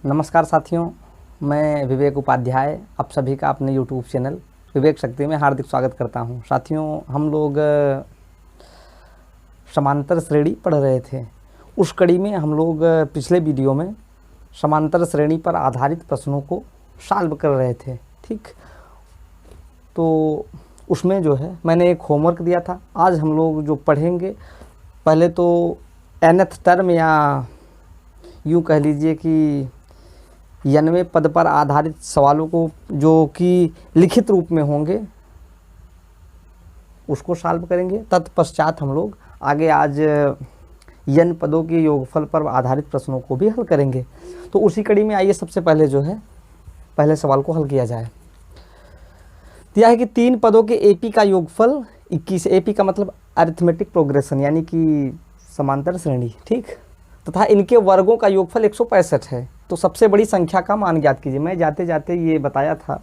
नमस्कार साथियों, मैं विवेक उपाध्याय आप सभी का अपने YouTube चैनल विवेक शक्ति में हार्दिक स्वागत करता हूं। साथियों, हम लोग समांतर श्रेणी पढ़ रहे थे। उस कड़ी में हम लोग पिछले वीडियो में समांतर श्रेणी पर आधारित प्रश्नों को सॉल्व कर रहे थे। ठीक, तो उसमें जो है मैंने एक होमवर्क दिया था। आज हम लोग जो पढ़ेंगे, पहले तो nth टर्म या यूँ कह लीजिए कि 90वें पद पर आधारित सवालों को जो कि लिखित रूप में होंगे उसको सॉल्व करेंगे। तत्पश्चात हम लोग आगे आज n पदों के योगफल पर आधारित प्रश्नों को भी हल करेंगे। तो उसी कड़ी में आइए सबसे पहले जो है पहले सवाल को हल किया जाए। दिया है कि 3 पदों के AP का योगफल 21। AP का मतलब अरिथमेटिक प्रोग्रेशन यानी कि समांतर श्रेणी, ठीक, तथा इनके वर्गों का योगफल 165 है। तो सबसे बड़ी संख्या का मान ज्ञात कीजिए। मैं जाते जाते ये बताया था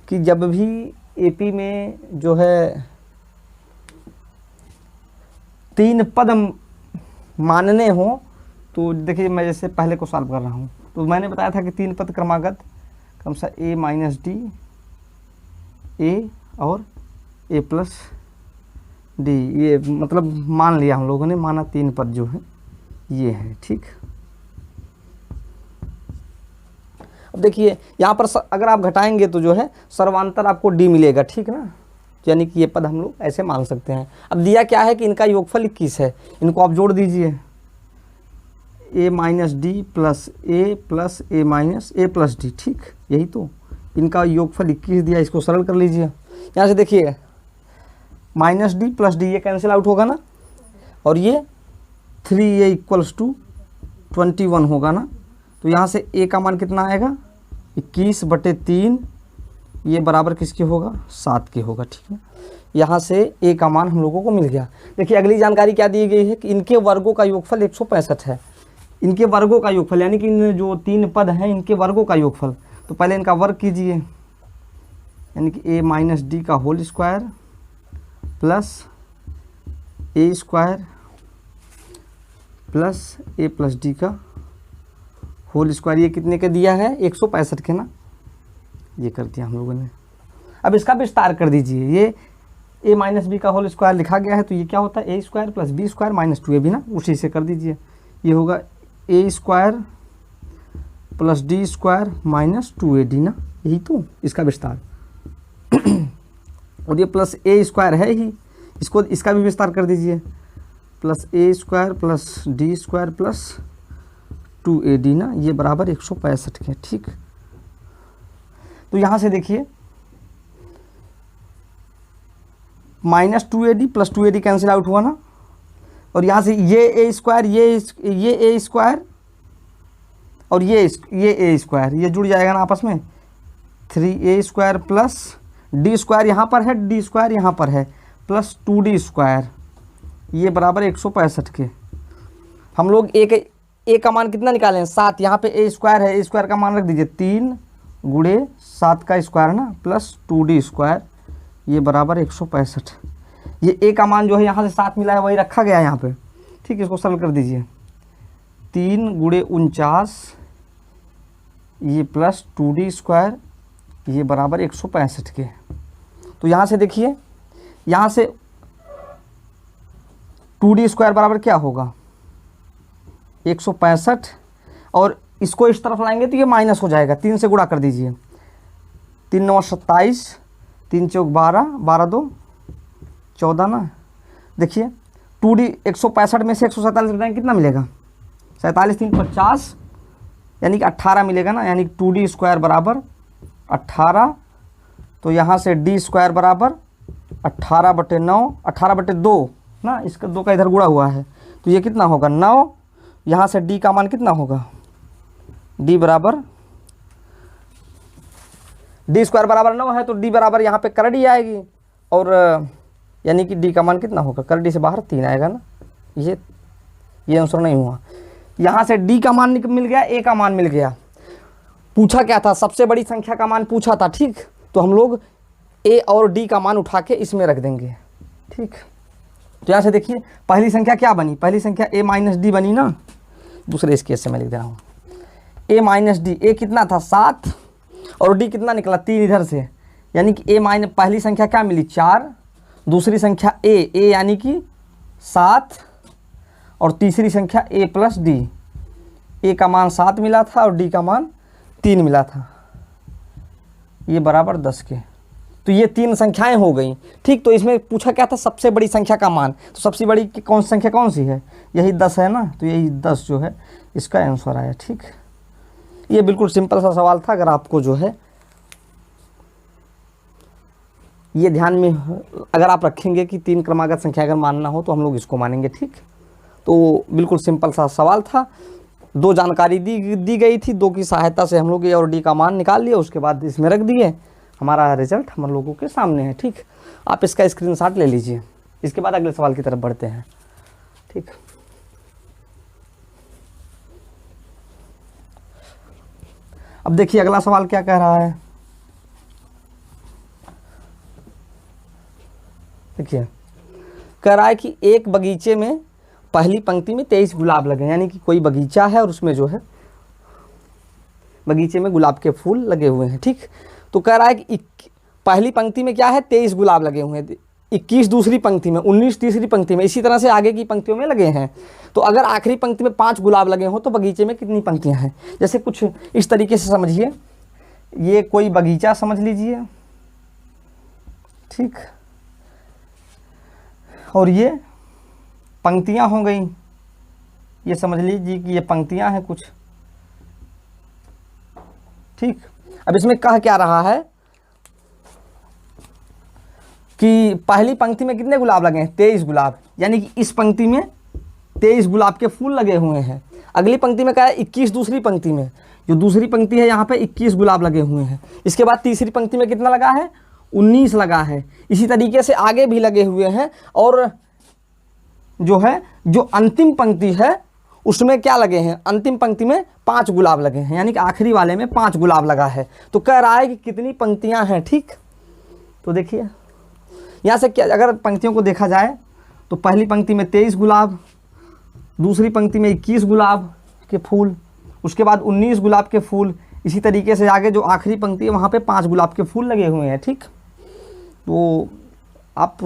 कि जब भी AP में जो है 3 पद मानने हो तो देखिए, मैं जैसे पहले को सॉल्व कर रहा हूँ तो मैंने बताया था कि 3 पद क्रमागत क्रमशः A माइनस डी, A और A प्लस डी, ये मतलब मान लिया हम लोगों ने, माना 3 पद जो है ये है। ठीक, अब देखिए यहाँ पर अगर आप घटाएंगे तो जो है सर्वांतर आपको D मिलेगा, ठीक ना, यानी कि ये पद हम लोग ऐसे मान सकते हैं। अब दिया क्या है कि इनका योगफल 21 है, इनको आप जोड़ दीजिए। A minus D plus A minus A plus D, ठीक, यही तो इनका योगफल 21 दिया। इसको सरल कर लीजिए। यहाँ से देखिए माइनस डी प्लस डी ये कैंसिल आउट होगा ना, और ये 3A इक्वल्स टू 21 होगा ना। तो यहाँ से A का मान कितना आएगा 21/3, ये बराबर किसके होगा 7 के होगा, ठीक है। यहाँ से A का मान हम लोगों को मिल गया। देखिए अगली जानकारी क्या दी गई है कि इनके वर्गों का योगफल 165 है। इनके वर्गों का योगफल यानी कि इन जो 3 पद हैं इनके वर्गों का योगफल। तो पहले इनका वर्ग कीजिए, यानी कि A माइनस डी का whole square plus A square plus A plus D का होल स्क्वायर। ये कितने का दिया है 165 के ना, ये कर दिया हम लोगों ने। अब इसका विस्तार कर दीजिए। ये A माइनस बी का होल स्क्वायर लिखा गया है तो ये क्या होता है A square plus B square minus 2AB ना, उसी से कर दीजिए। ये होगा A square plus D square minus 2AD ना, यही तो इसका विस्तार। और ये प्लस A स्क्वायर है ही, इसको इसका भी विस्तार कर दीजिए। Plus A square plus D square plus 2AD ना, ये बराबर 165 के, ठीक। तो यहाँ से देखिए minus 2AD plus 2AD cancel out हुआ ना, और यहाँ से ये A स्क्वायर ये A स्क्वायर और ये A स्क्वायर ये जुड़ जाएगा ना आपस में। 3A square plus D square यहाँ पर है, D स्क्वायर यहाँ पर है, प्लस 2D स्क्वायर, ये बराबर 165 के। हम लोग A का मान कितना निकालें 7। यहाँ पे A स्क्वायर है, A स्क्वायर का मान रख दीजिए 3 गुणे 7 का स्क्वायर ना, प्लस 2D स्क्वायर, ये बराबर 165। ये A का मान जो है यहाँ से 7 मिला है वही रखा गया है यहाँ पे, ठीक। इसको सरल कर दीजिए। 3 गुणे 49 ये प्लस 2D स्क्वायर, ये बराबर 165 के। तो यहाँ से देखिए, यहाँ से 2D स्क्वायर बराबर क्या होगा 165, और इसको इस तरफ लाएंगे तो ये माइनस हो जाएगा। 3 से गुणा कर दीजिए। 3 9 27, 3 चौक 12, 12 2 14 ना। देखिए 2D 165 में से 147 घटाएंगे कितना मिलेगा 47 3 50, यानी कि 18 मिलेगा ना, यानी 2D स्क्वायर बराबर 18। तो यहाँ से D स्क्वायर बराबर 18/9, 18/2 ना, इसका 2 का इधर गुणा हुआ है तो ये कितना होगा 9। यहाँ से D का मान कितना होगा, D बराबर D स्क्वायर बराबर 9 है तो D बराबर यहाँ पे कर D आएगी, और यानी कि D का मान कितना होगा, कर D से बाहर 3 आएगा ना, ये आंसर नहीं हुआ। यहाँ से D का मान मिल गया, A का मान मिल गया। पूछा क्या था, सबसे बड़ी संख्या का मान पूछा था, ठीक। तो हम लोग A और D का मान उठा के इसमें रख देंगे, ठीक। तो यहाँ से देखिए पहली संख्या क्या बनी, पहली संख्या A माइनस डी बनी ना, दूसरे इस केस से मैं लिख दे रहा हूँ। ए माइनस डी, ए कितना था 7 और डी कितना निकला 3 इधर से, यानी कि ए माइनस पहली संख्या क्या मिली 4, दूसरी संख्या ए यानी कि 7 और तीसरी संख्या ए प्लस डी, ए का मान 7 मिला था और डी का मान 3 मिला था, ये बराबर 10 के। तो ये 3 संख्याएं हो गई, ठीक। तो इसमें पूछा क्या था सबसे बड़ी संख्या का मान, तो सबसे बड़ी संख्या कौन सी है, यही 10 है ना, तो यही 10 जो है इसका आंसर आया, ठीक। ये बिल्कुल सिंपल सा सवाल था। अगर आपको जो है ये ध्यान में अगर आप रखेंगे कि 3 क्रमागत संख्या अगर मानना हो तो हम लोग इसको मानेंगे, ठीक। तो बिल्कुल सिंपल सा सवाल था, 2 जानकारी दी गई थी, 2 की सहायता से हम लोग ए और डी का मान निकाल लिया, उसके बाद इसमें रख दिए, हमारा रिजल्ट हम लोगों के सामने है, ठीक। आप इसका स्क्रीनशॉट ले लीजिए। इसके बाद अगले सवाल की तरफ बढ़ते हैं, ठीक। अब देखिए अगला सवाल क्या कह रहा है, देखिए कह रहा है कि एक बगीचे में पहली पंक्ति में 23 गुलाब लगे, यानी कि कोई बगीचा है और उसमें जो है बगीचे में गुलाब के फूल लगे हुए हैं, ठीक। तो कह रहा है कि पहली पंक्ति में क्या है 23 गुलाब लगे हुए हैं, 21 दूसरी पंक्ति में, 19 तीसरी पंक्ति में, इसी तरह से आगे की पंक्तियों में लगे हैं। तो अगर आखिरी पंक्ति में 5 गुलाब लगे हों तो बगीचे में कितनी पंक्तियां हैं। जैसे कुछ इस तरीके से समझिए, ये कोई बगीचा समझ लीजिए, ठीक, और ये पंक्तियां हो गई, ये समझ लीजिए कि ये पंक्तियां हैं कुछ, ठीक। अब इसमें कह क्या रहा है कि पहली पंक्ति में कितने गुलाब लगे हैं 23 गुलाब, यानी कि इस पंक्ति में 23 गुलाब के फूल लगे हुए हैं। अगली पंक्ति में क्या है 21 दूसरी पंक्ति में, जो दूसरी पंक्ति है यहाँ पे 21 गुलाब लगे हुए हैं। इसके बाद तीसरी पंक्ति में कितना लगा है 19 लगा है। इसी तरीके से आगे भी लगे हुए हैं, और जो है जो अंतिम पंक्ति है उसमें क्या लगे हैं, अंतिम पंक्ति में 5 गुलाब लगे हैं, यानी कि आखिरी वाले में 5 गुलाब लगा है। तो कह रहा है कि कितनी पंक्तियां हैं, ठीक। तो देखिए यहाँ से क्या, अगर पंक्तियों को देखा जाए तो पहली पंक्ति में 23 गुलाब, दूसरी पंक्ति में 21 गुलाब के फूल, उसके बाद 19 गुलाब के फूल, इसी तरीके से आगे जो आखिरी पंक्ति है वहाँ पे 5 गुलाब के फूल लगे हुए हैं, ठीक। तो आप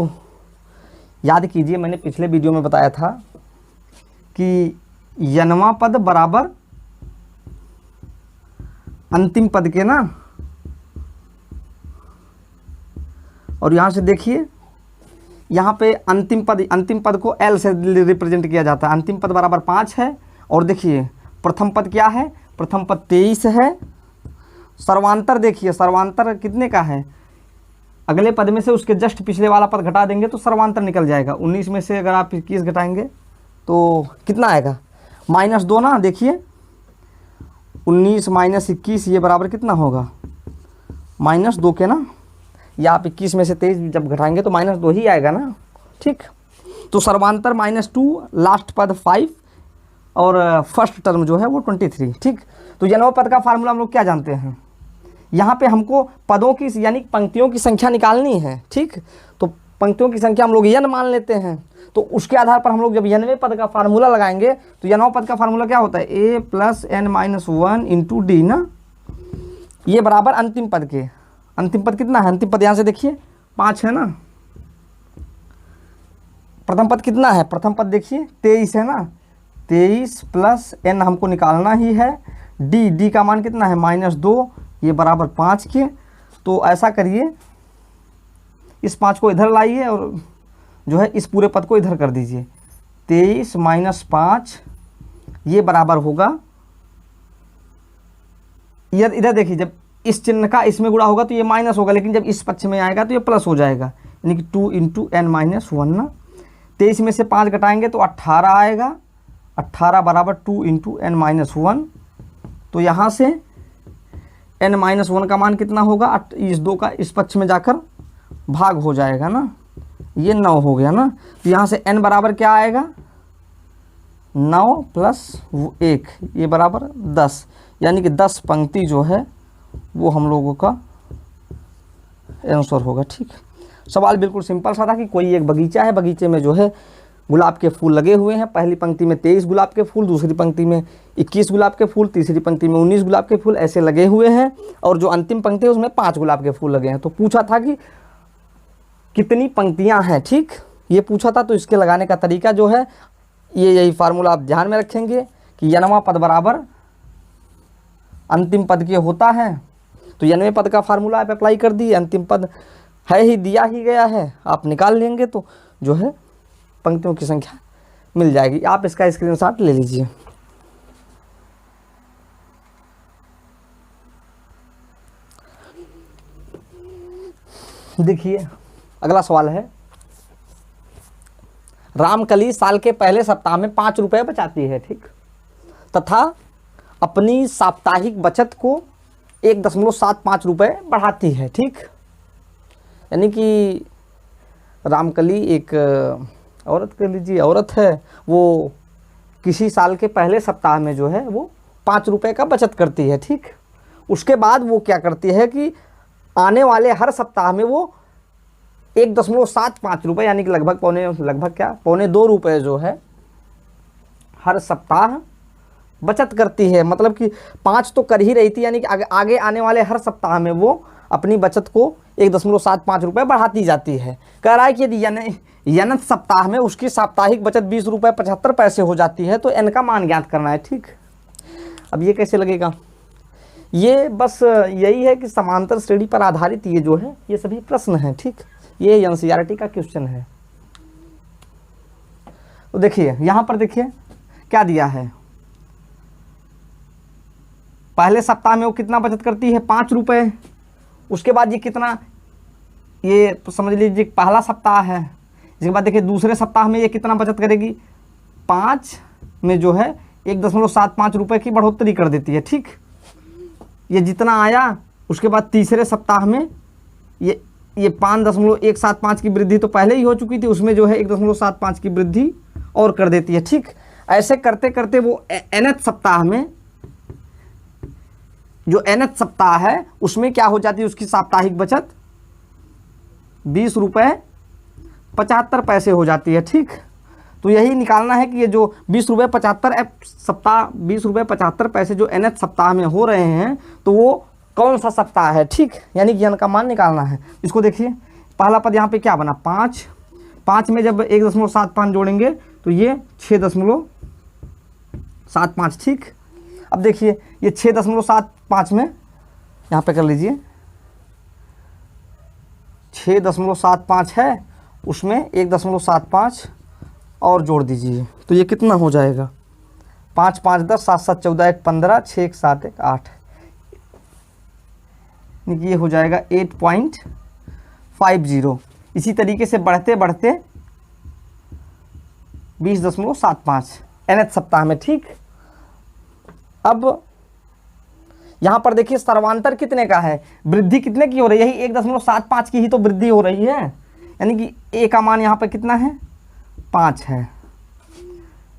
याद कीजिए, मैंने पिछले वीडियो में बताया था कि यनवा पद बराबर अंतिम पद के ना, और यहाँ से देखिए यहाँ पे अंतिम पद को L से रिप्रेजेंट किया जाता है। अंतिम पद बराबर 5 है, और देखिए प्रथम पद क्या है, प्रथम पद 23 है। सर्वांतर देखिए, सर्वांतर कितने का है, अगले पद में से उसके जस्ट पिछले वाला पद घटा देंगे तो सर्वांतर निकल जाएगा। 19 में से अगर आप 21 घटाएंगे तो कितना आएगा -2 ना। देखिए 19 - 21 ये बराबर कितना होगा -2 के ना, या आप 21 में से 23 जब घटाएंगे तो -2 ही आएगा ना, ठीक। तो सर्वांतर -2, लास्ट पद 5 और फर्स्ट टर्म जो है वो 23, ठीक। तो यनवा पद का फार्मूला हम लोग क्या जानते हैं, यहाँ पे हमको पदों की यानी पंक्तियों की संख्या निकालनी है, ठीक। तो पंक्तियों की संख्या हम लोग n मान लेते हैं, तो उसके आधार पर हम लोग जब यनवे पद का फार्मूला लगाएंगे तो यनवा पद का फार्मूला क्या होता है a + n - 1 × d ना, ये बराबर अंतिम पद के। अंतिम पद कितना है, अंतिम पद यहाँ से देखिए 5 है ना। प्रथम पद कितना है, प्रथम पद देखिए 23 है ना, 23 + n हमको निकालना ही है। d का मान कितना है -2, ये बराबर 5 के। तो ऐसा करिए, इस 5 को इधर लाइए और जो है इस पूरे पद को इधर कर दीजिए। 23 - 5 ये बराबर होगा, इधर देखिए जब इस चिन्ह का इसमें गुणा होगा तो ये माइनस होगा, लेकिन जब इस पक्ष में आएगा तो ये प्लस हो जाएगा, यानी कि 2 × n - 1 ना। 23 में से 5 घटाएंगे तो 18 आएगा, 18 बराबर 2 × n - 1। तो यहाँ से n - 1 का मान कितना होगा, इस 2 का इस पक्ष में जाकर भाग हो जाएगा ना, ये 9 हो गया ना। तो यहाँ से n बराबर क्या आएगा 9 + 1 ये बराबर 10, यानी कि 10 पंक्ति जो है वो हम लोगों का आंसर होगा, ठीक। सवाल बिल्कुल सिंपल सा था कि कोई एक बगीचा है, बगीचे में जो है गुलाब के फूल लगे हुए हैं। पहली पंक्ति में 23 गुलाब के फूल, दूसरी पंक्ति में 21 गुलाब के फूल, तीसरी पंक्ति में 19 गुलाब के फूल ऐसे लगे हुए हैं, और जो अंतिम पंक्ति है उसमें 5 गुलाब के फूल लगे हैं। तो पूछा था कि कितनी पंक्तियां हैं, ठीक, ये पूछा था। तो इसके लगाने का तरीका जो है ये यही फार्मूला आप ध्यान में रखेंगे कि यनवा पद बराबर अंतिम पद के होता है। तो यनवे पद का फार्मूला आप अप्लाई कर दिए, अंतिम पद है ही, दिया ही गया है, आप निकाल लेंगे तो जो है पंक्तियों की संख्या मिल जाएगी। आप इसका स्क्रीनशॉट ले लीजिए। देखिए अगला सवाल है, रामकली साल के पहले सप्ताह में 5 रुपए बचाती है, ठीक, तथा अपनी साप्ताहिक बचत को 1.75 रुपये बढ़ाती है, ठीक। यानी कि रामकली एक औरत कह लीजिए, औरत है, वो किसी साल के पहले सप्ताह में जो है वो 5 रुपये का बचत करती है, ठीक। उसके बाद वो क्या करती है कि आने वाले हर सप्ताह में वो 1.75 रुपये यानी कि लगभग पौने 2 रुपये जो है हर सप्ताह बचत करती है। मतलब कि 5 तो कर ही रही थी, यानी कि आगे आने वाले हर सप्ताह में वो अपनी बचत को 1.75 रुपये बढ़ाती जाती है। कह रहा है कि यदि यनत सप्ताह में उसकी साप्ताहिक बचत 20 रुपये 75 पैसे हो जाती है तो एन का मान ज्ञात करना है, ठीक। अब ये कैसे लगेगा? ये बस यही है कि समांतर श्रेणी पर आधारित ये जो है ये सभी प्रश्न हैं, ठीक। ये एनसीईआरटी का क्वेश्चन है। तो देखिए यहाँ पर देखिए क्या दिया है, पहले सप्ताह में वो कितना बचत करती है 5 रुपये। उसके बाद ये कितना, ये समझ लीजिए पहला सप्ताह है। इसके बाद देखिए दूसरे सप्ताह में ये कितना बचत करेगी, 5 में जो है 1.75 रुपये की बढ़ोतरी कर देती है, ठीक। ये जितना आया उसके बाद तीसरे सप्ताह में ये 5.175 की वृद्धि तो पहले ही हो चुकी थी, उसमें जो है 1.75 की वृद्धि और कर देती है, ठीक। ऐसे करते करते वो nth सप्ताह में, जो nth सप्ताह है उसमें क्या हो जाती है, उसकी साप्ताहिक बचत 20 रुपये 75 पैसे हो जाती है, ठीक। तो यही निकालना है कि ये जो 20 रुपये 75 सप्ताह 20 रुपये 75 पैसे जो nth सप्ताह में हो रहे हैं तो वो कौन सा सप्ताह है, ठीक। यानी कि n का मान निकालना है। इसको देखिए पहला पद यहाँ पे क्या बना 5 में जब 1.75 जोड़ेंगे तो ये 6.75, ठीक। अब देखिए ये 6.75 में यहाँ पे कर लीजिए 6.75 है, उसमें 1.75 और जोड़ दीजिए तो ये कितना हो जाएगा 5 5 10 7 7 14 1 15 6 1 7 1 8, ये हो जाएगा 8.50। इसी तरीके से बढ़ते बढ़ते 20.75 nth सप्ताह में, ठीक। अब यहाँ पर देखिए सर्वांतर कितने का है, वृद्धि कितने की हो रही है, यही 1.75 की ही तो वृद्धि हो रही है। यानी कि a का मान यहाँ पर कितना है 5 है,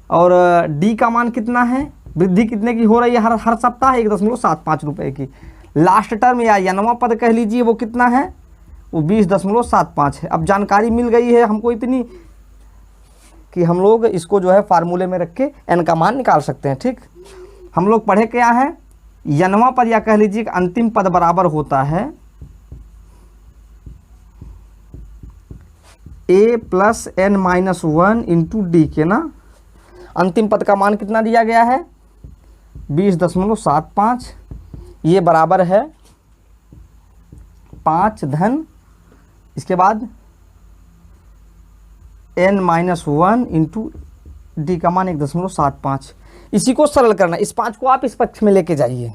और d का मान कितना है, वृद्धि कितने की हो रही है हर सप्ताह 1.75 रुपये की। लास्ट टर्म या यनवा पद कह लीजिए वो कितना है, वो 20.75 है। अब जानकारी मिल गई है हमको इतनी कि हम लोग इसको जो है फार्मूले में रख के n का मान निकाल सकते हैं, ठीक। हम लोग पढ़े क्या है, यनवा पद या कह लीजिए कि अंतिम पद बराबर होता है a + n-1 इंटू डी के ना। अंतिम पद का मान कितना दिया गया है 20.75, ये बराबर है 5 धन इसके बाद n-1 इंटू डी का मान 1.75। इसी को सरल करना, इस 5 को आप इस पक्ष में लेके जाइए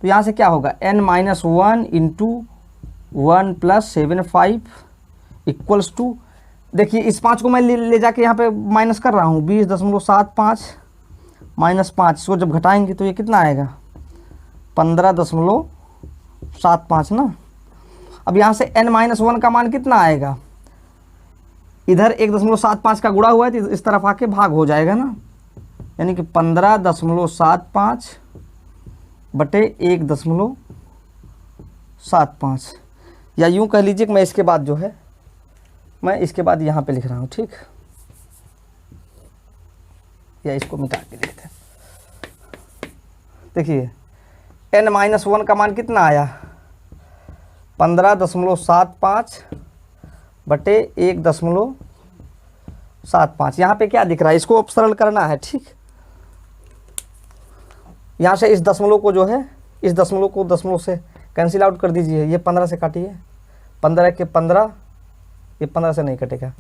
तो यहाँ से क्या होगा n-1 इंटू 1 + 75 इक्वल्स टू, देखिए इस 5 को मैं ले जाके यहाँ पे माइनस कर रहा हूँ 20.75 - 5, इसको जब घटाएंगे तो ये कितना आएगा 15.75 ना। अब यहाँ से n-1 का मान कितना आएगा, इधर 1.75 का गुणा हुआ है तो इस तरफ आके भाग हो जाएगा ना, यानी कि 15.75 बटे 1.75, या यूँ कह लीजिए कि मैं इसके बाद जो है मैं इसके बाद यहाँ पे लिख रहा हूँ, ठीक। या इसको मिटा के लिखते हैं। देखिए n-1 का मान कितना आया 15.75 बटे 1.75। यहाँ पे क्या दिख रहा है, इसको अब सरल करना है। ठीक, यहाँ से इस दशमलव को जो है, इस दशमलव को दशमलव से कैंसिल आउट कर दीजिए। ये 15 से काटिए, 15 के 15, ये 15 से नहीं कटेगा।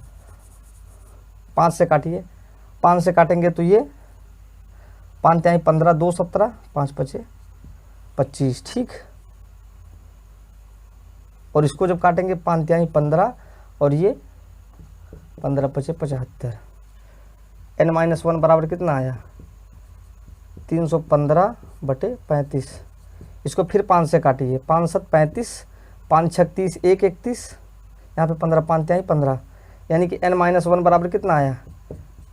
5 से काटिए, 5 से काटेंगे तो ये 5 तिहाई 15, 2 17, 5 पचे 25। ठीक, और इसको जब काटेंगे 5 तिहाई 15 और ये 15 पचे 75। n-1 बराबर कितना आया 315 बटे 35। इसको फिर 5 से काटिए, 5 7 35, 5 36 1 31, यहाँ पे 15, 5 तिहाई 15, यानी कि n-1 बराबर कितना आया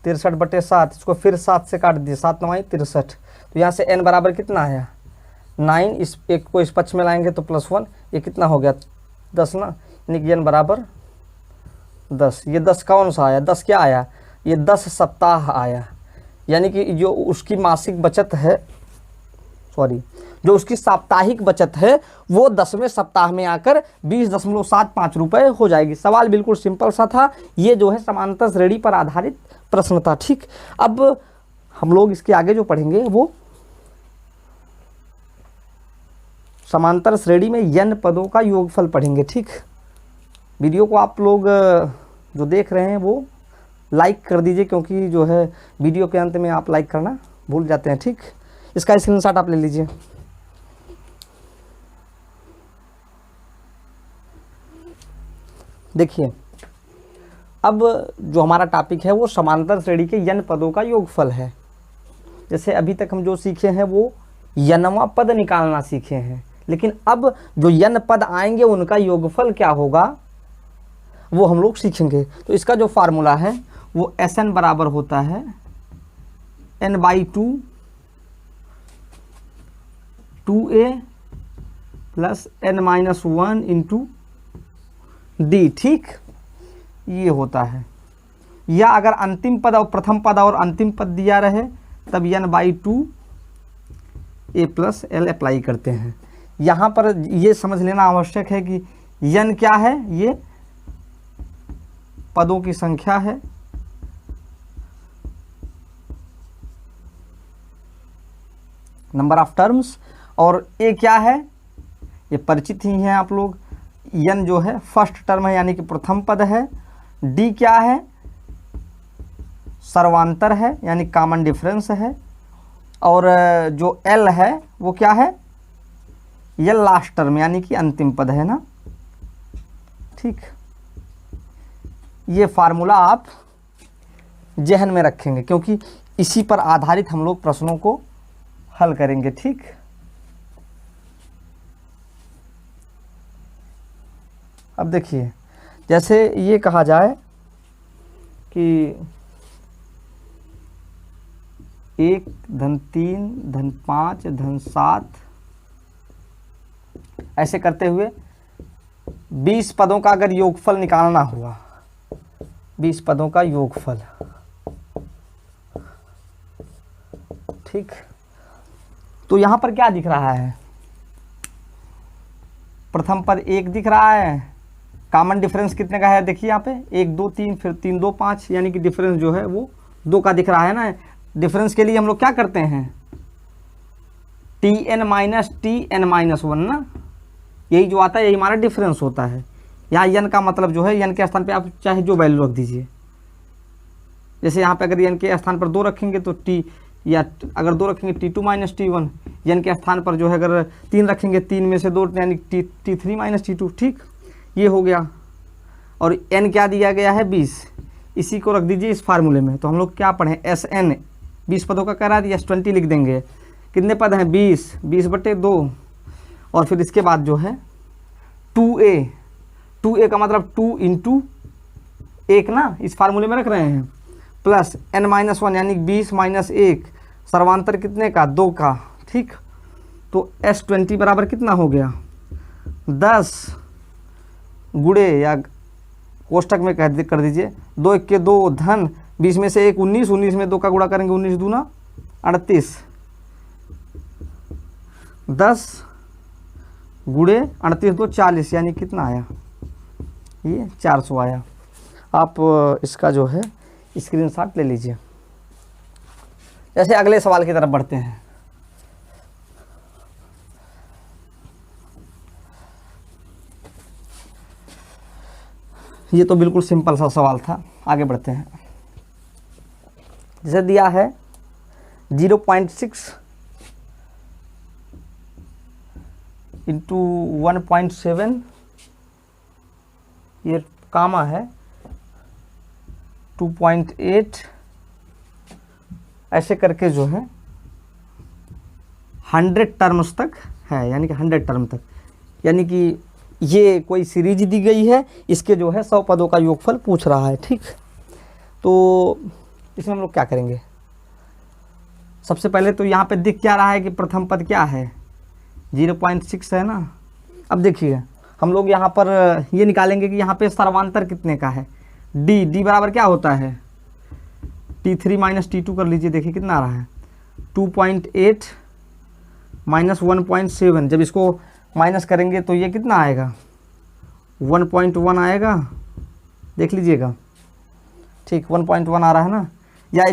63 बटे 7। इसको फिर 7 से काट दिए, 7 9 63। तो यहाँ से n बराबर कितना आया 9। इस एक को इस पक्ष में लाएंगे तो +1, ये कितना हो गया 10 ना, यानी कि n बराबर 10। ये 10 कौन सा आया, 10 क्या आया, ये 10 सप्ताह आया। यानी कि जो उसकी मासिक बचत है, सॉरी जो उसकी साप्ताहिक बचत है वो 10वें सप्ताह में आकर 20.75 रुपये हो जाएगी। सवाल बिल्कुल सिंपल सा था। ये जो है समांतर श्रेणी पर आधारित प्रश्न था। ठीक, अब हम लोग इसके आगे जो पढ़ेंगे वो समांतर श्रेणी में n पदों का योगफल पढ़ेंगे। ठीक, वीडियो को आप लोग जो देख रहे हैं वो लाइक कर दीजिए, क्योंकि जो है वीडियो के अंत में आप लाइक करना भूल जाते हैं। ठीक, इसका स्क्रीनशॉट आप ले लीजिए। देखिए अब जो हमारा टॉपिक है वो समांतर श्रेणी के n पदों का योगफल है। जैसे अभी तक हम जो सीखे हैं वो n वां पद निकालना सीखे हैं, लेकिन अब जो n पद आएंगे उनका योगफल क्या होगा वो हम लोग सीखेंगे। तो इसका जो फार्मूला है वो Sn बराबर होता है n/2 2a plus n-1 into d। ठीक, ये होता है। या अगर अंतिम पद और प्रथम पद और अंतिम पद दिया रहे तब n/2 a plus l apply करते हैं। यहाँ पर ये समझ लेना आवश्यक है कि n क्या है, ये पदों की संख्या है, नंबर ऑफ टर्म्स, और a क्या है ये परिचित ही हैं आप लोग। n जो है फर्स्ट टर्म है यानी कि प्रथम पद है। d क्या है, सर्वांतर है यानी कॉमन डिफरेंस है। और जो l है वो क्या है, ये लास्ट टर्म यानी कि अंतिम पद है ना। ठीक, ये फार्मूला आप जहन में रखेंगे क्योंकि इसी पर आधारित हम लोग प्रश्नों को हल करेंगे। ठीक, अब देखिए जैसे ये कहा जाए कि 1 धन 3 धन 5 धन 7 ऐसे करते हुए 20 पदों का अगर योगफल निकालना हुआ, 20 पदों का योगफल। ठीक, तो यहाँ पर क्या दिख रहा है, प्रथम पद 1 दिख रहा है। कॉमन डिफरेंस कितने का है देखिए यहाँ पे 1 2 3, फिर 3 2 5, यानी कि डिफरेंस जो है वो 2 का दिख रहा है ना। डिफरेंस के लिए हम लोग क्या करते हैं, Tn माइनस Tn-1 ना, यही जो आता है यही हमारा डिफरेंस होता है। यहाँ n का मतलब जो है n के स्थान पे आप चाहे जो वैल्यू रख दीजिए। जैसे यहाँ पे अगर n के स्थान पर 2 रखेंगे तो t, या अगर 2 रखेंगे T2 माइनस T1, n के स्थान पर जो है अगर 3 रखेंगे 3 में से 2 यानी T3 माइनस T2। ठीक, ये हो गया। और n क्या दिया गया है 20, इसी को रख दीजिए इस फार्मूले में। तो हम लोग क्या पढ़ें, Sn 20 पदों का करा दिया, S20 लिख देंगे। कितने पद हैं 20, 20 बटे 2, और फिर इसके बाद जो है 2a, 2a का मतलब 2 इंटू 1 ना, इस फार्मूले में रख रहे हैं, प्लस n-1 यानी 20 माइनस 1, सर्वांतर कितने का 2 का। ठीक, तो S20 बराबर कितना हो गया 10 गुणे, या कोष्टक में कर दीजिए 2 1 के 2 धन 20 में से 1 19, 19 में 2 का गुणा करेंगे 19 दूना 38, 10 गुणे 38 2 40, यानी कितना आया, ये 400 आया। आप इसका जो है स्क्रीनशॉट ले लीजिए। जैसे अगले सवाल की तरफ बढ़ते हैं। ये तो बिल्कुल सिंपल सा सवाल था, आगे बढ़ते हैं। जैसे दिया है 0.6 इंटू 1.7, ये कामा है 2.8, ऐसे करके जो है 100 टर्म्स तक है, यानी कि 100 टर्म तक, यानी कि ये कोई सीरीज दी गई है, इसके जो है 100 पदों का योगफल पूछ रहा है। ठीक, तो इसमें हम लोग क्या करेंगे? सबसे पहले तो यहाँ पे दिख क्या रहा है कि प्रथम पद क्या है, 0.6 है ना। अब देखिए हम लोग यहाँ पर ये निकालेंगे कि यहाँ पे सर्वांतर कितने का है, डी बराबर क्या होता है, T3 माइनस T2 कर लीजिए, देखिए कितना आ रहा है 2.8 माइनस 1.7, जब इसको माइनस करेंगे तो ये कितना आएगा 1.1 आएगा, देख लीजिएगा। ठीक, 1.1 आ रहा है ना। या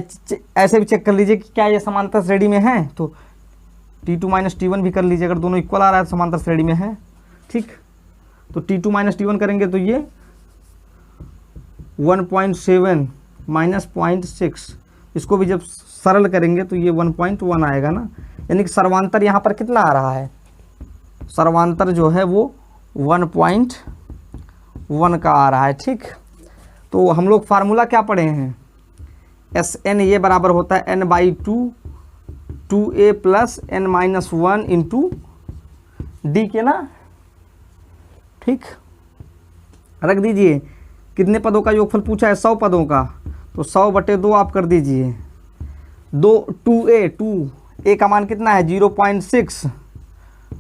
ऐसे भी चेक कर लीजिए कि क्या ये समांतर श्रेणी में है, तो T2 माइनस T1 भी कर लीजिए, अगर दोनों इक्वल आ रहा है समांतर श्रेणी में है। ठीक, तो T2 माइनस T1 करेंगे तो ये 1.7 माइनस 0.6, इसको भी जब सरल करेंगे तो ये 1.1 आएगा ना, यानी कि सर्वांतर यहाँ पर कितना आ रहा है, सर्वांतर जो है वो 1.1 का आ रहा है। ठीक, तो हम लोग फार्मूला क्या पढ़े हैं, SN ये बराबर होता है n/2 2a plus n-1 into D के ना। ठीक, रख दीजिए, कितने पदों का योगफल पूछा है, 100 पदों का, तो 100/2 आप कर दीजिए, 2a का मान कितना है 0.6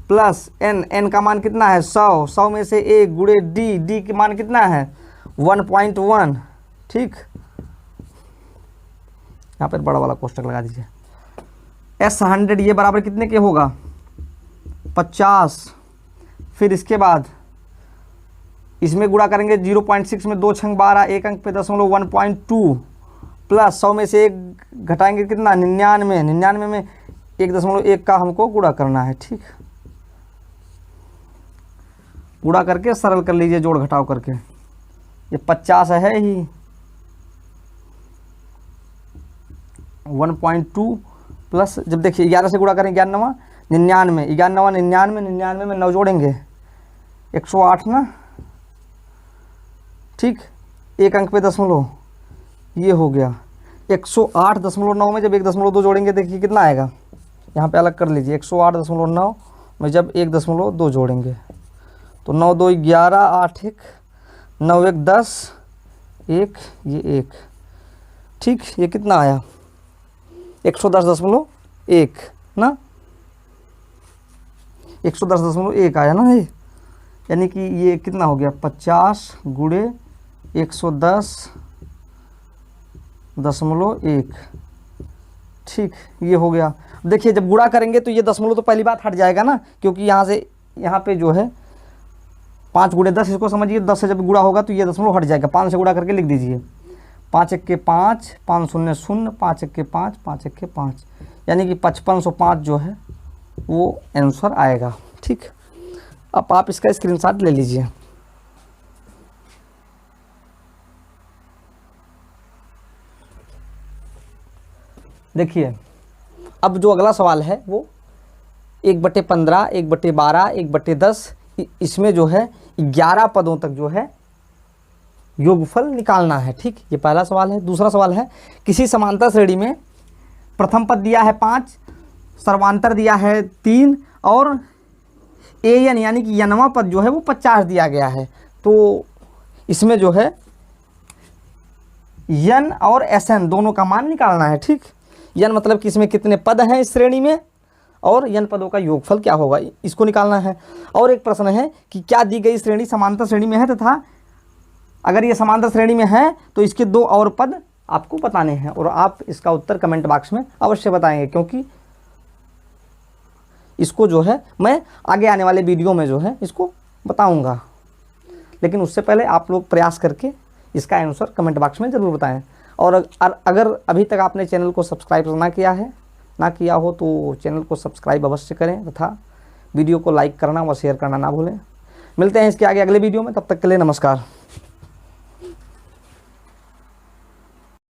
प्लस n का मान कितना है 100 में से 1 गुणे डी के मान कितना है 1.1। ठीक, यहाँ पर बड़ा वाला कोष्टक लगा दीजिए। S100 ये बराबर कितने के होगा 50, फिर इसके बाद इसमें गुणा करेंगे 0.6 में 2 छंग 12, एक अंक पे 1.2 प्लस 100 में से 1 घटाएंगे कितना 99 में 1.1 का हमको गुणा करना है। ठीक, गुणा करके सरल कर लीजिए, जोड़ घटाव करके, ये 50 है ही, 1.2 प्लस, जब देखिए 11 से गुणा करेंगे 99 में 9 जोड़ेंगे 108 ना। ठीक, एक अंक पे दशमलव, ये हो गया 108.9 में जब 1.2 जोड़ेंगे देखिए कितना आएगा, यहाँ पे अलग कर लीजिए, 108.9 में जब 1.2 जोड़ेंगे तो 9 2 11 8 1 9 1 10 1 ये 1। ठीक, ये कितना आया 110.1 ना, 110.1 आया ना ये, यानी कि ये कितना हो गया 50 गुणे 110.1। ठीक, ये हो गया। देखिए जब गुणा करेंगे तो ये दशमलव तो पहली बात हट जाएगा ना, क्योंकि यहाँ से यहाँ पे जो है 5 गुणे 10, इसको समझिए 10 से जब गुणा होगा तो ये दशमलव हट जाएगा, 5 से गुणा करके लिख दीजिए, 5 1 के 5 5 0 0 5 1 के 5 5 1 के 5, यानी कि 5505 जो है वो आंसर आएगा। ठीक, अब आप इसका स्क्रीनशॉट ले लीजिए। देखिए अब जो अगला सवाल है वो 1/15 1/12 1/10, इसमें जो है 11 पदों तक जो है योगफल निकालना है। ठीक, ये पहला सवाल है। दूसरा सवाल है, किसी समांतर श्रेणी में प्रथम पद दिया है 5, सर्वांतर दिया है 3 और an यानी कि यनवा पद जो है वो 50 दिया गया है, तो इसमें जो है n और sn दोनों का मान निकालना है। ठीक, n मतलब कि इसमें कितने पद हैं इस श्रेणी में, और n पदों का योगफल क्या होगा, इसको निकालना है। और एक प्रश्न है कि क्या दी गई श्रेणी समांतर श्रेणी में है, तथा अगर ये समांतर श्रेणी में है तो इसके 2 और पद आपको बताने हैं और आप इसका उत्तर कमेंट बॉक्स में अवश्य बताएंगे, क्योंकि इसको जो है मैं आगे आने वाले वीडियो में जो है इसको बताऊंगा। लेकिन उससे पहले आप लोग प्रयास करके इसका आंसर कमेंट बॉक्स में ज़रूर बताएं। और अगर अभी तक आपने चैनल को सब्सक्राइब ना किया हो तो चैनल को सब्सक्राइब अवश्य करें तथा वीडियो को लाइक करना व शेयर करना ना भूलें। मिलते हैं इसके आगे अगले वीडियो में, तब तक के लिए नमस्कार।